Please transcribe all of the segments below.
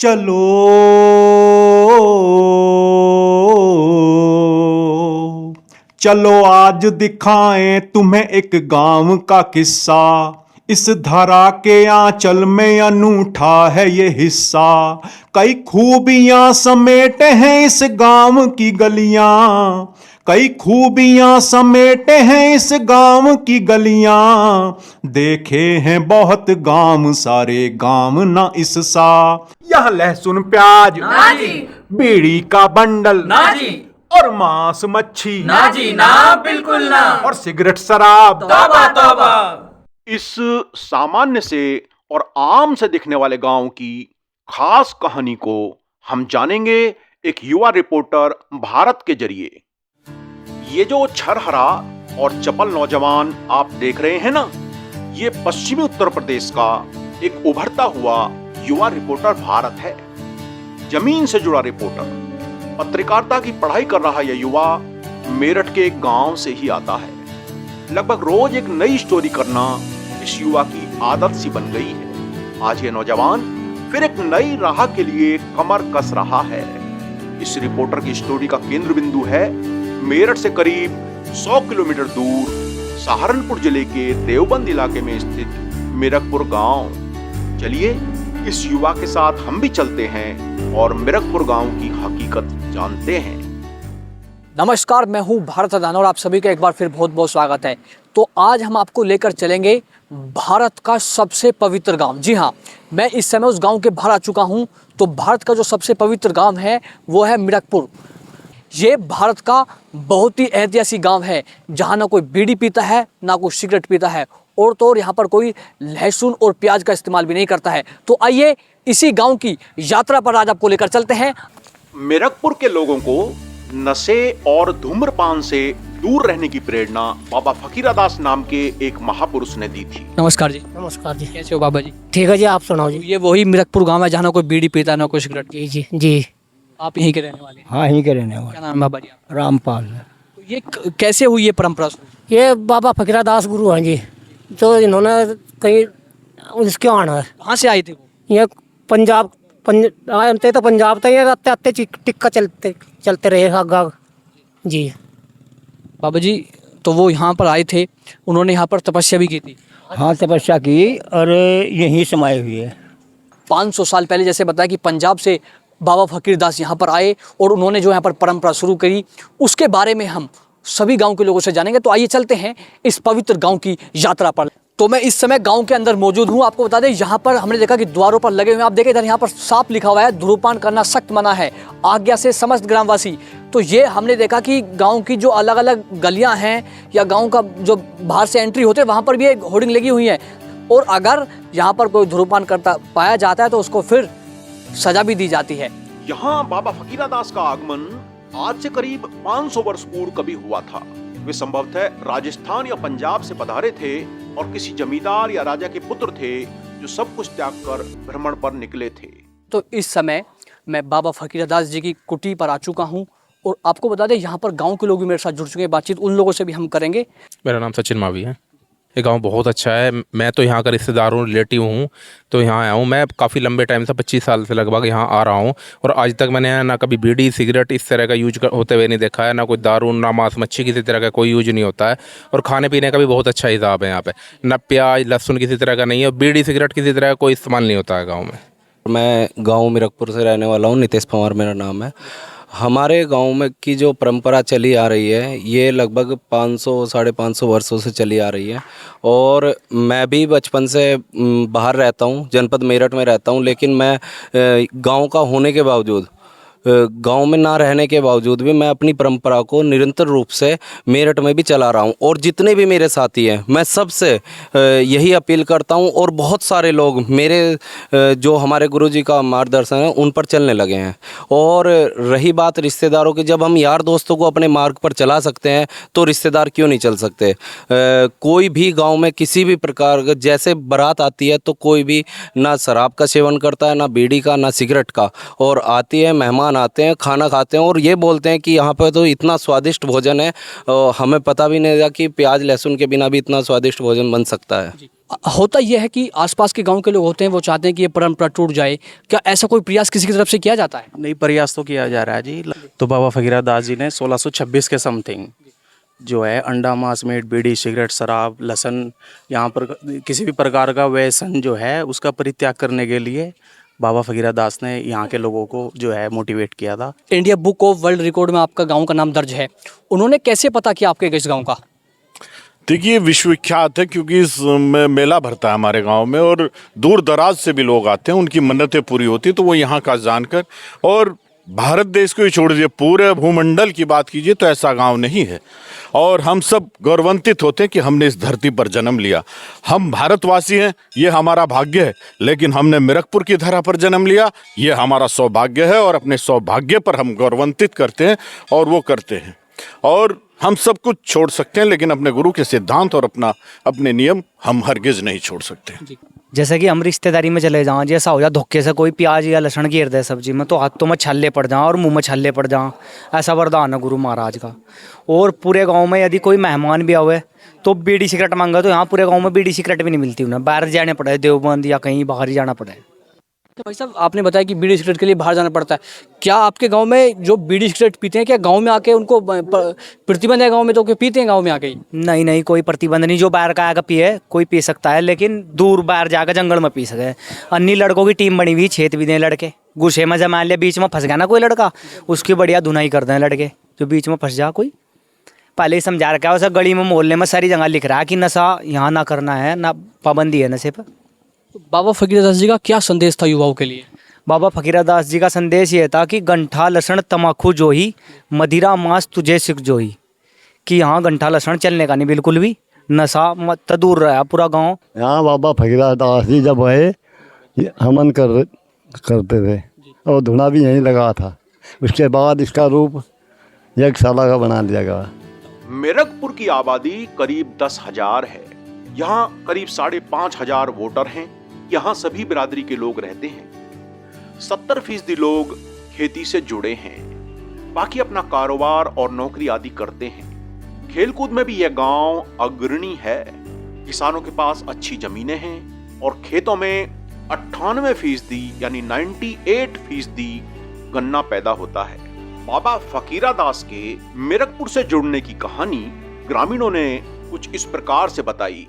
चलो चलो आज दिखाएं तुम्हें एक गांव का किस्सा। इस धरा के आंचल में अनूठा है ये हिस्सा। कई खूबियां समेटे हैं इस गांव की गलियां। कई खूबियां समेटे हैं इस गांव की गलियां। देखे हैं बहुत गांव सारे गांव ना इससा। यह लहसुन प्याज ना जी, बीड़ी का बंडल ना जी, और मांस मच्छी ना जी, ना, बिल्कुल ना। और सिगरेट शराब। तौबा तौबा। इस सामान्य से और आम से दिखने वाले गांव की खास कहानी को हम जानेंगे एक युवा रिपोर्टर भारत के जरिए। ये जो छरहरा और चपल नौजवान आप देख रहे हैं ना, ये पश्चिमी उत्तर प्रदेश का एक उभरता हुआ युवा रिपोर्टर भारत है। जमीन से जुड़ा रिपोर्टर। पत्रकारिता की पढ़ाई कर रहा यह युवा मेरठ के एक गांव से ही आता है। लगभग रोज एक नई स्टोरी करना इस युवा की आदत सी बन गई है। आज ये नौजवान फिर एक नई राह के लिए कमर कस रहा है। इस रिपोर्टर की स्टोरी का केंद्र बिंदु है मेरठ से करीब 100 किलोमीटर दूर सहारनपुर जिले के देवबंद इलाके में स्थित मिरकपुर गांव। चलिए इस युवा के साथ हम भी चलते हैं और मिरकपुर गांव की हकीकत जानते हैं। नमस्कार, मैं हूं भारत अदाना और आप सभी का एक बार फिर बहुत बहुत स्वागत है। तो आज हम आपको लेकर चलेंगे भारत का सबसे पवित्र गांव। जी हां, मैं इस समय उस गांव के बाहर आ चुका हूं। तो भारत का जो सबसे पवित्र गांव है वो है मिरकपुर। ये भारत का बहुत ही ऐतिहासिक गांव है, जहां ना कोई बीड़ी पीता है ना कोई सिगरेट पीता है, और तो और यहाँ पर कोई लहसुन और प्याज का इस्तेमाल भी नहीं करता है। तो आइए इसी गांव की यात्रा पर आज आपको लेकर चलते हैं। मिरकपुर के लोगों को नशे और धूम्रपान से दूर रहने की प्रेरणा बाबा फकीरादास नाम के एक महापुरुष ने दी थी। नमस्कार जी। नमस्कार जी। कैसे हो बाबा जी? ठीक है जी, आप सुनाओ जी। ये वही मिरकपुर गांव है जहाँ ना कोई बीड़ी पीता है ना कोई सिगरेट। जी जी जी। आप यहीं के रहने वाले हैं? हाँ, यहीं के रहने वाले। क्या नाम है बाबा जी आपका? रामपाल। तो ये कैसे हुई ये परंपरा शुरू? ये बाबा फकीरादास गुरु हैं जी, तो इन्होंने कहीं इसके आना है। कहाँ से आए थे वो? ये पंजाब आते तो पंजाब तक ये आते आते टिक्का चलते रहे आगा जी। बाबा जी, तो वो यहाँ पर आए थे, उन्होंने यहाँ पर तपस्या भी की थी। हाँ, तपस्या की और यहीं समाये हुए है। 500 साल पहले जैसे बताया कि पंजाब से बाबा फकीरदास यहाँ पर आए और उन्होंने जो यहाँ पर परंपरा शुरू करी, उसके बारे में हम सभी गांव के लोगों से जानेंगे। तो आइए चलते हैं इस पवित्र गांव की यात्रा पर। तो मैं इस समय गांव के अंदर मौजूद हूं। आपको बता दें, यहाँ पर हमने देखा कि द्वारों पर लगे हुए हैं, आप देखें इधर यहाँ पर साफ लिखा हुआ है, धूम्रपान करना सख्त मना है, आज्ञा से समस्त ग्रामवासी। तो ये हमने देखा कि गांव की जो अलग अलग गलियां हैं या गांव का जो बाहर से एंट्री होते हैं वहाँ पर भी एक होर्डिंग लगी हुई है, और अगर यहाँ पर कोई धूम्रपान करता पाया जाता है तो उसको फिर सजा भी दी जाती है। यहाँ बाबा फकीरादास का आगमन आज से करीब 500 वर्ष पूर्व कभी हुआ था। वे संभवतः राजस्थान या पंजाब से पधारे थे और किसी जमींदार या राजा के पुत्र थे जो सब कुछ त्याग कर भ्रमण पर निकले थे। तो इस समय मैं बाबा फकीरादास जी की कुटी पर आ चुका हूँ, और आपको बता दें यहाँ पर गांव के लोग भी मेरे साथ जुड़ चुके हैं। बातचीत उन लोगों से भी हम करेंगे। मेरा नाम सचिन मावी है। ये गांव बहुत अच्छा है। मैं तो यहाँ का रिश्तेदार हूँ, रिलेटिव हूँ, तो यहाँ आया हूँ। मैं काफ़ी लंबे टाइम से 25 साल से लगभग यहाँ आ रहा हूँ, और आज तक मैंने ना कभी बीड़ी सिगरेट इस तरह का यूज होते हुए नहीं देखा है। ना कोई दारू, ना मांस मच्छी किसी तरह का कोई यूज नहीं होता है। और खाने पीने का भी बहुत अच्छा हिसाब है यहाँ पे। ना प्याज लहसुन किसी तरह का नहीं है, बीड़ी सिगरेट किसी तरह का कोई इस्तेमाल नहीं होता है गाँव में। मैं गांव मिरकपुर से रहने वाला हूं। नितेश पवार मेरा नाम है। हमारे गांव में की जो परंपरा चली आ रही है ये लगभग 500 550 वर्षों से चली आ रही है। और मैं भी बचपन से बाहर रहता हूं, जनपद मेरठ में रहता हूं, लेकिन मैं गांव का होने के बावजूद, गांव में ना रहने के बावजूद भी मैं अपनी परंपरा को निरंतर रूप से मेरठ में भी चला रहा हूं। और जितने भी मेरे साथी हैं मैं सबसे यही अपील करता हूं, और बहुत सारे लोग मेरे जो हमारे गुरुजी का मार्गदर्शन है उन पर चलने लगे हैं। और रही बात रिश्तेदारों की, जब हम यार दोस्तों को अपने मार्ग पर चला सकते हैं तो रिश्तेदार क्यों नहीं चल सकते। कोई भी गाँव में किसी भी प्रकार का जैसे बारात आती है तो कोई भी ना शराब का सेवन करता है, ना बीड़ी का, ना सिगरेट का, और आती है मेहमान आते हैं, खाना खाते हैं और ये बोलते हैं कि यहाँ पर तो इतना स्वादिष्ट भोजन है, हमें पता भी नहीं था कि प्याज लहसुन के बिना भी इतना स्वादिष्ट भोजन बन सकता है। होता यह है कि आसपास के गांव के लोग होते हैं, वो चाहते हैं कि ये परंपरा टूट जाए। क्या ऐसा कोई प्रयास किसी की तरफ से किया जाता है? नहीं, प्रयास तो किया जा रहा है जी। तो बाबा फकीरा दास जी ने 1626 के समथिंग जो है अंडा, मांस, मीट, बीड़ी, सिगरेट, शराब, लहसुन, यहाँ पर किसी भी प्रकार का व्यसन जो है उसका परित्याग करने के लिए बाबा फकीरा दास ने यहाँ के लोगों को जो है मोटिवेट किया था। India book of world record में आपका गांव का नाम दर्ज है। उन्होंने कैसे पता किया आपके इस गांव का? देखिए, विश्वविख्यात है क्योंकि इस मेला भरता है हमारे गांव में और दूर दराज से भी लोग आते हैं, उनकी मन्नतें पूरी होती हैं, तो वो यहाँ का जानकर, और भारत देश को ही छोड़ दीजिए, पूरे भूमंडल की बात कीजिए तो ऐसा गांव नहीं है। और हम सब गौरवान्वित होते हैं कि हमने इस धरती पर जन्म लिया। हम भारतवासी हैं, ये हमारा भाग्य है, लेकिन हमने मिरकपुर की धरा पर जन्म लिया, ये हमारा सौभाग्य है, और अपने सौभाग्य पर हम गौरवान्वित करते हैं और वो करते हैं। और हम सब कुछ छोड़ सकते हैं, लेकिन अपने गुरु के सिद्धांत और अपने नियम हम हरगिज नहीं छोड़ सकते। जैसे कि हम रिश्तेदारी में चले जाएं, जैसा हो जाए धोखे से कोई प्याज या लहसुन घेर दे सब्जी में, तो हाथों में छल्ले पड़ जाएं और मुंह में छल्ले पड़ जाएं, ऐसा वरदान है गुरु महाराज का। और पूरे गांव में यदि कोई मेहमान भी आवे तो बीड़ी सिगरेट मांगा, तो यहाँ पूरे गांव में बीड़ी सिगरेट भी नहीं मिलती उन्हें, बाहर जाने पड़े, देवबंद या कहीं बाहर ही जाना पड़े। तो भाई साहब, आपने बताया कि बीड़ी सिगरेट के लिए बाहर जाना पड़ता है। क्या आपके गांव में जो बीड़ी सिगरेट पीते हैं, क्या गांव में आके उनको प्रतिबंध है गांव में, तो क्या पीते हैं गांव में आके ही? नहीं नहीं, कोई प्रतिबंध नहीं, जो बाहर का आकर पिए कोई पी सकता है, लेकिन दूर बाहर जाकर जंगल में पी सके। अन्य लड़कों की टीम बनी हुई, छेत भी दें लड़के, गुस्से में जमा लिया, बीच में फंस गया ना कोई लड़का, उसकी बढ़िया धुनाई कर दें लड़के, जो बीच में फंस जा कोई। पहले ही समझा रखा है उसे, गली में मोहल्ले में सारी जगह लिख रहा है कि नशा यहाँ ना करना है, ना पाबंदी है नशे पर। तो बाबा फकीरदास जी का क्या संदेश था युवाओं के लिए? बाबा फकीरदास जी का संदेश ये था कि गंठा लहसुन तमाकू जो ही, मदिरा मांस तुझे सिख जो ही, कि यहाँ गंठा लहसुन चलने का नहीं बिल्कुल भी, नशा मत दूर रहा पूरा गांव। यहाँ बाबा फकीरदास जी जब आए हमन करते थे और धुना भी यहीं लगा था। उसके बाद इसका रूप यज्ञशाला का बना दिया गया। मिरकपुर की आबादी करीब 10,000 है। यहाँ करीब 5,500 वोटर हैं। यहाँ सभी बिरादरी के लोग रहते हैं। 70% लोग खेती से जुड़े हैं, बाकी अपना कारोबार और नौकरी आदि करते हैं। खेलकूद में भी यह गांव अग्रणी है। किसानों के पास अच्छी जमीनें हैं और खेतों में 98% यानी 98% गन्ना पैदा होता है। बाबा फकीरा दास के मिरकपुर से जुड़ने की कहानी ग्रामीणों ने कुछ इस प्रकार से बताई।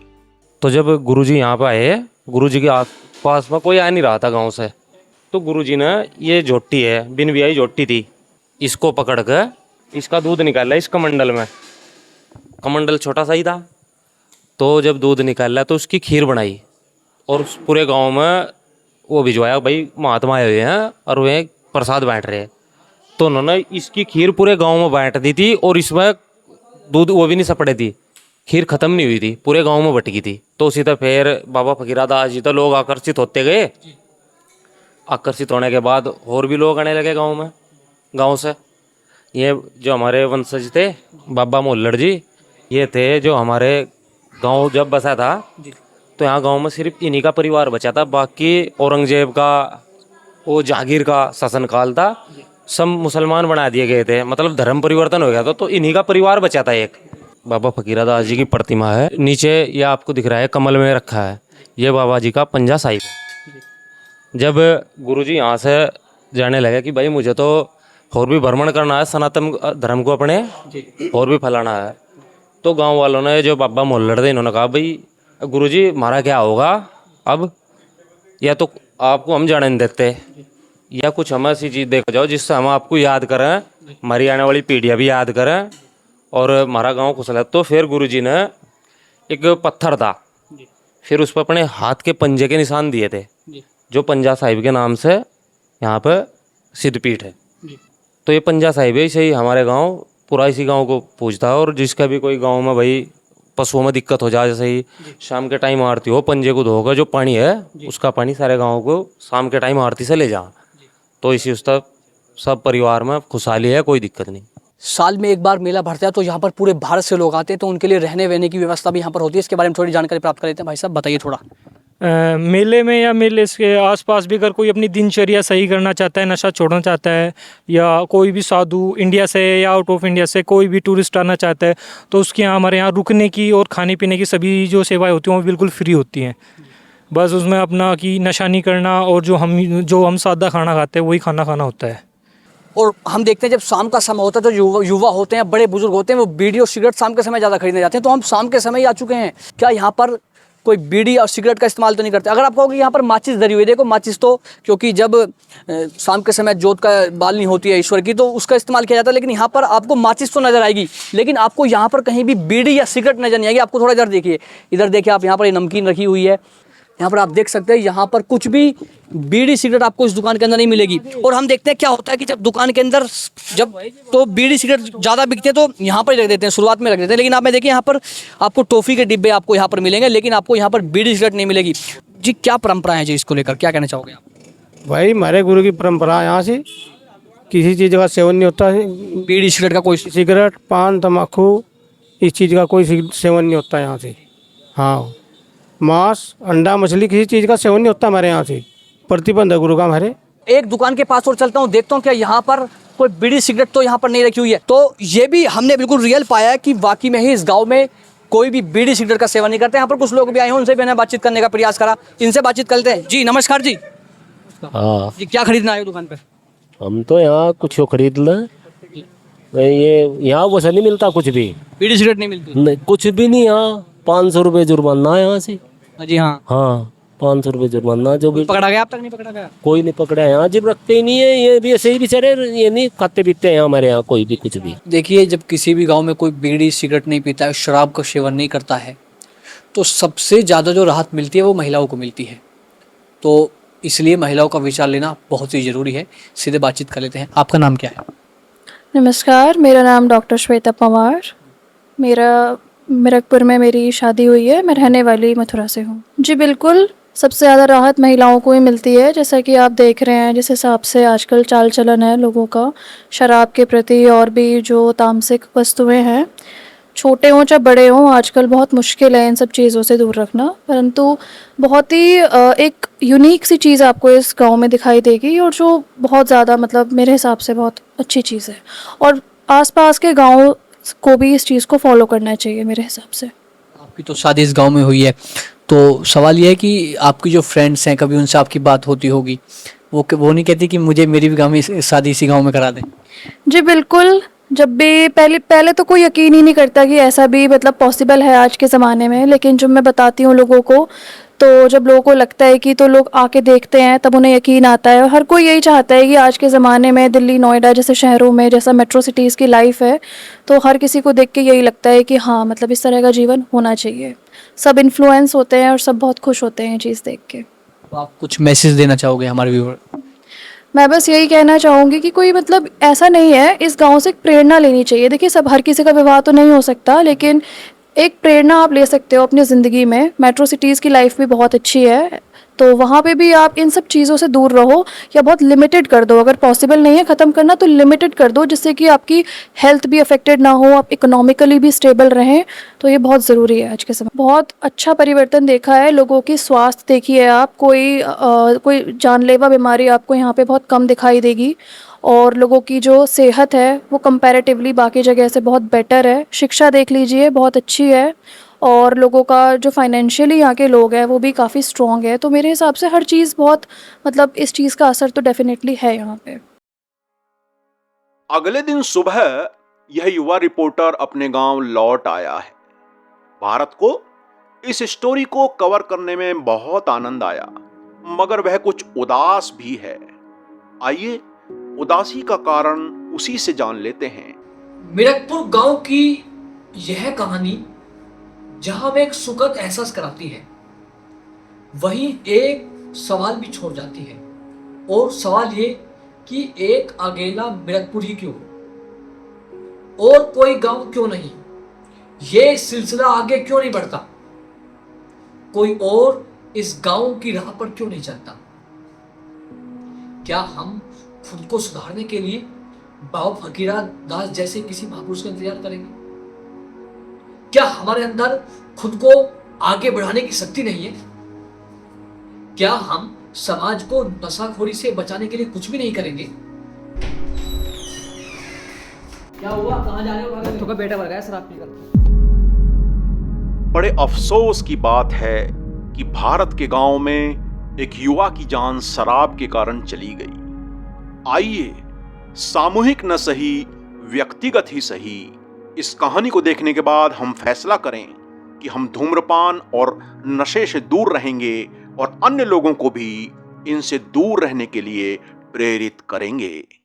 तो जब गुरुजी यहाँ पे आए, गुरुजी के आसपास में कोई आ नहीं रहा था गांव से, तो गुरुजी ने ये झोटी है, बिन बियाई झोटी थी, इसको पकड़ कर इसका दूध निकाला इस कमंडल में। कमंडल छोटा सा ही था, तो जब दूध निकाला तो उसकी खीर बनाई और उस पूरे गांव में वो भिजवाया, भाई महात्मा आए हुए हैं और वे प्रसाद बांट रहे हैं। तो उन्होंने इसकी खीर पूरे गांव में बांट दी थी और इसमें दूध वो भी नहीं सपड़े थी, खीर खत्म नहीं हुई थी, पूरे गांव में बट गई थी। तो उसी तरह फिर बाबा फकीरा दास जी तो लोग आकर्षित होते गए। आकर्षित होने के बाद और भी लोग आने लगे गांव में, गांव से। ये जो हमारे वंशज थे बाबा मोल्लड़ जी, ये थे जो हमारे गांव जब बसा था तो यहाँ गांव में सिर्फ इन्हीं का परिवार बचा था। बाकी औरंगजेब का वो जहांगीर का शासनकाल था, सब मुसलमान बना दिए गए थे, मतलब धर्म परिवर्तन हो गया था, तो इन्हीं का परिवार बचा था। एक बाबा फकीरा दास जी की प्रतिमा है, नीचे ये आपको दिख रहा है कमल में रखा है, ये बाबा जी का पंजा साहिब है। जब गुरुजी यहाँ से जाने लगे कि भाई मुझे तो और भी भ्रमण करना है, सनातन धर्म को अपने और भी फैलाना है, तो गांव वालों ने जो बाबा मोल्लड़ थे इन्होंने कहा भाई गुरुजी हमारा क्या होगा अब, या तो आपको हम जाने नहीं देते या कुछ हम ऐसी चीज़ देखो जाओ जिससे हम आपको याद करें, हमारी आने वाली पीढ़ियाँ भी याद करें और हमारा गांव खुश रहे। तो फिर गुरुजी ने एक पत्थर था, फिर उस पर अपने हाथ के पंजे के निशान दिए थे, जो पंजा साहिब के नाम से यहाँ पर सिद्धपीठ है। तो ये पंजा साहिब है, इसे ही हमारे गांव पूरा इसी गांव को पूजता है। और जिसका भी कोई गांव में भाई पशुओं में दिक्कत हो जाए, जैसे ही शाम के टाइम आरती हो, पंजे को धोकर जो पानी है उसका पानी सारे गाँव को शाम के टाइम आरती से ले जा, तो इसी उस तक सब परिवार में खुशहाली है, कोई दिक्कत नहीं। साल में एक बार मेला भरता है, तो यहाँ पर पूरे भारत से लोग आते हैं, तो उनके लिए रहने वहने की व्यवस्था भी यहाँ पर होती है। इसके बारे में थोड़ी जानकारी प्राप्त कर लेते हैं। भाई साहब बताइए थोड़ा। मेले में या मेले के आसपास भी अगर कोई अपनी दिनचर्या सही करना चाहता है, नशा छोड़ना चाहता है, या कोई भी साधु इंडिया से या आउट ऑफ इंडिया से कोई भी टूरिस्ट आना चाहता है, तो उसके यहाँ हमारे यहाँ रुकने की और खाने पीने की सभी जो सेवाएं होती हैं वो बिल्कुल फ्री होती हैं। बस उसमें अपना कि नशा नहीं करना और जो हम सादा खाना खाते हैं वही खाना खाना होता है। और हम देखते हैं जब शाम का समय होता है तो युवा होते हैं, बड़े बुजुर्ग होते हैं, वो बीड़ी और सिगरेट शाम के समय ज़्यादा खरीदने जाते हैं। तो हम शाम के समय ही आ चुके हैं, क्या यहाँ पर कोई बीड़ी और सिगरेट का इस्तेमाल तो नहीं करते? अगर आप कहोगे यहाँ पर माचिस धरी हुई, देखो माचिस तो क्योंकि जब शाम के समय जोत का बालनी होती है ईश्वर की, तो उसका इस्तेमाल किया जाता है। लेकिन यहाँ पर आपको माचिस तो नजर आएगी, लेकिन आपको यहाँ पर कहीं भी बीड़ी या सिगरेट नजर नहीं आएगी। आपको थोड़ा इधर देखिए, आप यहाँ पर ये नमकीन रखी हुई है, यहाँ पर आप देख सकते हैं यहाँ पर कुछ भी बीड़ी सिगरेट आपको इस दुकान के अंदर नहीं मिलेगी। और हम देखते हैं क्या होता है कि जब दुकान के अंदर जब तो बीड़ी सिगरेट ज़्यादा बिकते हैं तो यहाँ पर रख देते हैं, शुरुआत में रख देते हैं। लेकिन आप में देखिए यहाँ पर आपको टॉफ़ी के डिब्बे आपको यहाँ पर मिलेंगे, लेकिन आपको यहाँ पर बीड़ी सिगरेट नहीं मिलेगी। जी क्या परंपरा है जी, इसको लेकर क्या कहना चाहोगे आप? भाई हमारे गुरु की परंपरा है, यहाँ से किसी चीज़ का सेवन नहीं होता है। बीड़ी सिगरेट का कोई सिगरेट, पान, तम्बाकू, इस चीज़ का कोई सेवन नहीं होता यहाँ से। हाँ, मांस, अंडा, मछली, किसी चीज़ का सेवन नहीं होता हमारे यहाँ से। प्रतिबंध है गुरु का हमारे। एक दुकान के पास और चलता हूँ, देखता हूँ क्या यहाँ पर कोई बीड़ी सिगरेट तो यहाँ पर नहीं रखी हुई है। तो ये भी हमने बिल्कुल रियल पाया है कि वाकई में ही इस गांव में कोई भी बीड़ी सिगरेट का सेवन नहीं करते। यहाँ पर कुछ लोग भी आए हैं, उनसे भी मैंने बातचीत करने का प्रयास करा, इनसे बातचीत करते हैं। जी नमस्कार जी। हाँ जी क्या खरीदना है दुकान पे? हम तो यहाँ कुछ खरीद लें, ये यहाँ वैसा नहीं मिलता कुछ भी, बीड़ी सिगरेट नहीं मिलती? नहीं, कुछ भी नहीं। यहाँ 500 रुपये जुर्माना है यहाँ से। जी हाँ, 500 रुपये जुर्माना। जो भी पकड़ा गया, अब तक नहीं पकड़ा गया? कोई नहीं पकड़ा है यहाँ, जब रखते ही नहीं है। ये भी ऐसे ही बेचारे, ये नहीं खाते पीते हैं हमारे यहाँ कोई भी कुछ भी। देखिए जब किसी भी गांव में कोई बीड़ी सिगरेट नहीं पीता है, शराब का सेवन नहीं करता है, तो सबसे ज़्यादा जो राहत मिलती है वो महिलाओं को मिलती है। तो इसलिए महिलाओं का विचार लेना बहुत ही ज़रूरी है। सीधे बातचीत कर लेते हैं। आपका नाम क्या है? नमस्कार, मेरा नाम डॉक्टर श्वेता पवार। मेरा मिरकपुर में मेरी शादी हुई है, मैं रहने वाली मथुरा से हूँ। जी बिल्कुल, सबसे ज़्यादा राहत महिलाओं को ही मिलती है। जैसा कि आप देख रहे हैं, जिस हिसाब से आजकल चाल चलन है लोगों का शराब के प्रति, और भी जो तामसिक वस्तुएं हैं, छोटे हों चाहे बड़े हों, आजकल बहुत मुश्किल है इन सब चीज़ों से दूर रखना। परंतु बहुत ही एक यूनिक सी चीज़ आपको इस गांव में दिखाई देगी, और जो बहुत ज़्यादा मतलब मेरे हिसाब से बहुत अच्छी चीज़ है, और आसपास के गाँव को भी इस चीज़ को फॉलो करना चाहिए मेरे हिसाब से। आपकी तो शादी इस गांव में हुई है, तो सवाल ये है कि आपकी जो फ्रेंड्स हैं, कभी उनसे आपकी बात होती होगी, वो नहीं कहती कि मुझे मेरी भी गांव में शादी इसी गांव में करा दें? जी बिल्कुल, जब भी पहले तो कोई यकीन ही नहीं करता कि ऐसा भी मतलब पॉसिबल है आज के ज़माने में। लेकिन जब मैं बताती हूँ लोगों को, तो जब लोगों को लगता है कि, तो लोग आके देखते हैं, तब उन्हें यकीन आता है। और हर कोई यही चाहता है कि आज के ज़माने में दिल्ली, नोएडा जैसे शहरों में, जैसा मेट्रो सिटीज़ की लाइफ है, तो हर किसी को देख के यही लगता है कि हाँ मतलब इस तरह का जीवन होना चाहिए। सब इन्फ्लुएंस होते हैं और सब बहुत खुश होते हैं ये चीज़ देख के। तो आप कुछ मैसेज देना चाहोगे हमारे व्यूअर? मैं बस यही कहना चाहूँगी कि कोई मतलब ऐसा नहीं है, इस गांव से एक प्रेरणा लेनी चाहिए। देखिए सब हर किसी का विवाह तो नहीं हो सकता, लेकिन एक प्रेरणा आप ले सकते हो अपनी ज़िंदगी में। मेट्रो सिटीज़ की लाइफ भी बहुत अच्छी है, तो वहाँ पे भी आप इन सब चीज़ों से दूर रहो, या बहुत लिमिटेड कर दो। अगर पॉसिबल नहीं है ख़त्म करना तो लिमिटेड कर दो, जिससे कि आपकी हेल्थ भी अफेक्टेड ना हो, आप इकोनॉमिकली भी स्टेबल रहें। तो ये बहुत ज़रूरी है आज के समय। बहुत अच्छा परिवर्तन देखा है लोगों की स्वास्थ्य। देखिए आप कोई जानलेवा बीमारी आपको यहाँ पे बहुत कम दिखाई देगी, और लोगों की जो सेहत है वो कंपैरेटिवली बाकी जगह से बहुत बेटर है। शिक्षा देख लीजिए, बहुत अच्छी है, और लोगों का जो फाइनेंशियली यहाँ के लोग हैं वो भी काफ़ी स्ट्रॉन्ग है। तो मेरे हिसाब से हर चीज़ बहुत मतलब इस चीज़ का असर तो डेफिनेटली है यहाँ पे। अगले दिन सुबह यह युवा रिपोर्टर अपने गांव लौट आया है। भारत को इस स्टोरी को कवर करने में बहुत आनंद आया, मगर वह कुछ उदास भी है। आइए उदासी का कारण उसी से जान लेते हैं। मिरकपुर गांव की यह कहानी जहां में एक सुखद एहसास कराती है, वहीं एक सवाल भी छोड़ जाती है। और सवाल ये कि एक अकेला मिरकपुर ही क्यों, और कोई गांव क्यों नहीं? ये सिलसिला आगे क्यों नहीं बढ़ता? कोई और इस गांव की राह पर क्यों नहीं चलता? क्या हम खुद को सुधारने के लिए बाबा फकीरा दास जैसे किसी महापुरुष का इंतजार करेंगे? क्या हमारे अंदर खुद को आगे बढ़ाने की शक्ति नहीं है? क्या हम समाज को नशाखोरी से बचाने के लिए कुछ भी नहीं करेंगे? क्या हुआ, कहाँ जा रहे हो? तो का बेटा भर गया शराब पीकर। बड़े अफसोस की बात है कि भारत के गांव में एक युवा की जान शराब के कारण चली गई। आइए, सामूहिक न सही, व्यक्तिगत ही सही, इस कहानी को देखने के बाद हम फैसला करें कि हम धूम्रपान और नशे से दूर रहेंगे और अन्य लोगों को भी इनसे दूर रहने के लिए प्रेरित करेंगे।